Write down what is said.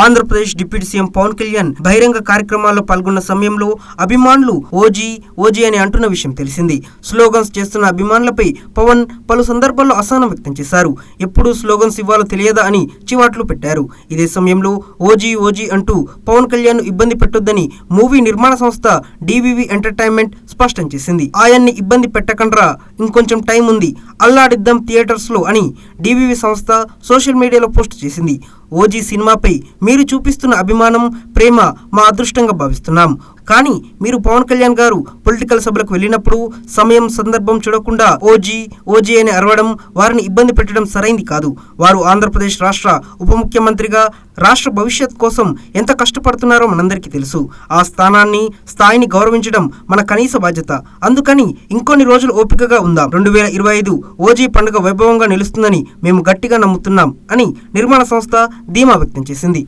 Andhra Pradesh deputy CM Pawan Kalyan బహిరంగ కార్యక్రమాల్లో పాల్గొన్న సమయంలో అభిమానులు ఓజీ ఓజీ అని అంటున్న విషయం తెలిసింది. స్లోగన్స్ చేస్తున్న అభిమానులపై పవన్ పలు సందర్భాల్లో అసహనం వ్యక్తం చేశారు. ఎప్పుడు స్లోగన్స్ ఇవ్వాలో తెలియదా అని చివాట్లు పెట్టారు. ఇదే సమయంలో ఓజీ ఓజీ అంటూ పవన్ కళ్యాణ్ ఇబ్బంది పెట్టొద్దని మూవీ నిర్మాణ సంస్థ డివివి ఎంటర్టైన్మెంట్ స్పష్టం చేసింది. ఆయన్ని ఇబ్బంది పెట్టకండ్రా, ఇంకొంచెం టైం ఉంది, అల్లాడిద్దాం థియేటర్స్ లో అని డివివి సంస్థ సోషల్ మీడియాలో పోస్ట్ చేసింది. ఓజీ సినిమాపై మీరు చూపిస్తున్న అభిమానం, ప్రేమ మా అదృష్టంగా భావిస్తున్నాం. కానీ మీరు పవన్ కళ్యాణ్ గారు పొలిటికల్ సభలకు వెళ్ళినప్పుడు సమయం సందర్భం చూడకుండా ఓజీ ఓజీ అని అరవడం, వారిని ఇబ్బంది పెట్టడం సరైంది కాదు. వారు ఆంధ్రప్రదేశ్ రాష్ట్ర ఉప ముఖ్యమంత్రిగా రాష్ట్ర భవిష్యత్ కోసం ఎంత కష్టపడుతున్నారో మనందరికీ తెలుసు. ఆ స్థాయిని గౌరవించడం మన కనీస బాధ్యత. అందుకని ఇంకొన్ని రోజులు ఓపికగా ఉందాం. 2025 ఓజీ పండుగ వైభవంగా నిలుస్తుందని మేము గట్టిగా నమ్ముతున్నాం అని నిర్మాణ సంస్థ ధీమా వ్యక్తం చేసింది.